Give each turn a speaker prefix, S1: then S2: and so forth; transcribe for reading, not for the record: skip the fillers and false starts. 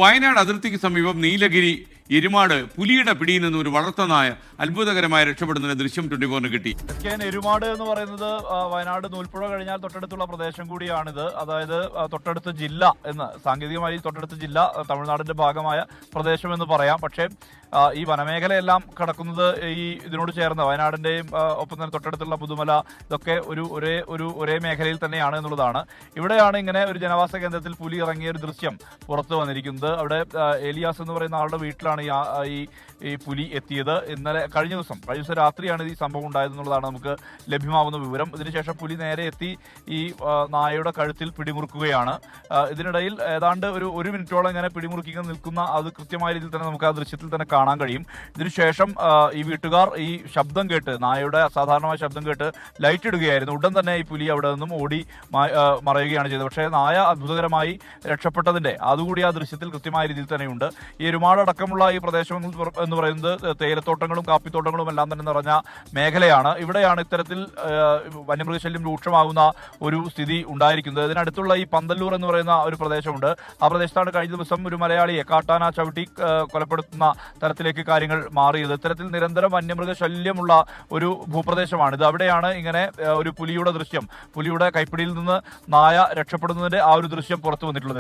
S1: വയനാട് അതിർത്തിക്ക് സമീപം നീലഗിരി എരുമാട് പുലിയുടെ പിടിയിൽ നിന്ന് ഒരു വളർത്തനായ അത്ഭുതകരമായി രക്ഷപ്പെടുന്നതിന് ദൃശ്യം 24 കിട്ടി.
S2: എരുമാട് എന്ന് പറയുന്നത് വയനാട് നൂൽപ്പുഴ കഴിഞ്ഞാൽ തൊട്ടടുത്തുള്ള പ്രദേശം കൂടിയാണിത്. അതായത് തൊട്ടടുത്ത ജില്ല എന്ന് സാങ്കേതികമായി തൊട്ടടുത്ത ജില്ല തമിഴ്നാടിന്റെ ഭാഗമായ പ്രദേശം എന്ന് പറയാം. പക്ഷേ ഈ വനമേഖലയെല്ലാം കിടക്കുന്നത് ഈ ഇതിനോട് ചേർന്ന് വയനാടിന്റെയും ഒപ്പം തന്നെ തൊട്ടടുത്തുള്ള പുതുമല ഇതൊക്കെ ഒരേ മേഖലയിൽ തന്നെയാണ് എന്നുള്ളതാണ്. ഇവിടെയാണ് ഇങ്ങനെ ഒരു ജനവാസ കേന്ദ്രത്തിൽ പുലി ഇറങ്ങിയ ഒരു ദൃശ്യം പുറത്തു വന്നിരിക്കുന്നത്. അവിടെ ഏലിയാസ് എന്ന് പറയുന്ന ആളുടെ വീട്ടിലാണ് ഈ പുലി എത്തിയത്. കഴിഞ്ഞ ദിവസം രാത്രിയാണ് ഈ സംഭവം ഉണ്ടായതെന്നുള്ളതാണ് നമുക്ക് ലഭ്യമാകുന്ന വിവരം. ഇതിനുശേഷം പുലി നേരെ എത്തി ഈ നായയുടെ കഴുത്തിൽ പിടിമുറുക്കുകയാണ്. ഇതിനിടയിൽ ഏതാണ്ട് ഒരു മിനിറ്റോളം ഇങ്ങനെ പിടിമുറുക്കി നിൽക്കുന്ന അത് കൃത്യമായ രീതിയിൽ തന്നെ നമുക്ക് ആ ദൃശ്യത്തിൽ തന്നെ കാണാൻ കഴിയും. ഇതിനുശേഷം ഈ വീട്ടുകാർ ഈ ശബ്ദം കേട്ട് നായയുടെ അസാധാരണമായ ശബ്ദം കേട്ട് ലൈറ്റ് ഇടുകയായിരുന്നു. ഉടൻ തന്നെ ഈ പുലി അവിടെ നിന്നും ഓടി മറയുകയാണ് ചെയ്തത്. പക്ഷേ നായ അത്ഭുതകരമായി രക്ഷപ്പെട്ടതിന്റെ അതുകൂടി ആ ദൃശ്യത്തിൽ കൃത്യമായ രീതിയിൽ തന്നെയുണ്ട്. ഈ എരുമാടക്കമുള്ള ഈ പ്രദേശം എന്ന് പറയുന്നത് തേയിലത്തോട്ടങ്ങളും കാപ്പിത്തോട്ടങ്ങളും എല്ലാം തന്നെ നിറഞ്ഞ മേഖലയാണ്. ഇവിടെയാണ് ഇത്തരത്തിൽ വന്യമൃഗശല്യം രൂക്ഷമാകുന്ന ഒരു സ്ഥിതി ഉണ്ടായിരിക്കുന്നത്. ഇതിനടുത്തുള്ള ഈ പന്തല്ലൂർ എന്ന് പറയുന്ന ഒരു പ്രദേശമുണ്ട്. ആ പ്രദേശത്താണ് കഴിഞ്ഞ ദിവസം ഒരു മലയാളിയെ കാട്ടാന ചവിട്ടി കൊലപ്പെടുത്തുന്ന തരത്തിലേക്ക് കാര്യങ്ങൾ മാറിയത്. ഇത്തരത്തിൽ നിരന്തരം വന്യമൃഗശല്യമുള്ള ഒരു ഭൂപ്രദേശമാണിത്. അവിടെയാണ് ഇങ്ങനെ ഒരു പുലിയുടെ കൈപ്പിടിയിൽ നിന്ന് നായ രക്ഷപ്പെടുന്നതിന്റെ ആ ഒരു ദൃശ്യം പുറത്തു വന്നിട്ടുള്ളത്.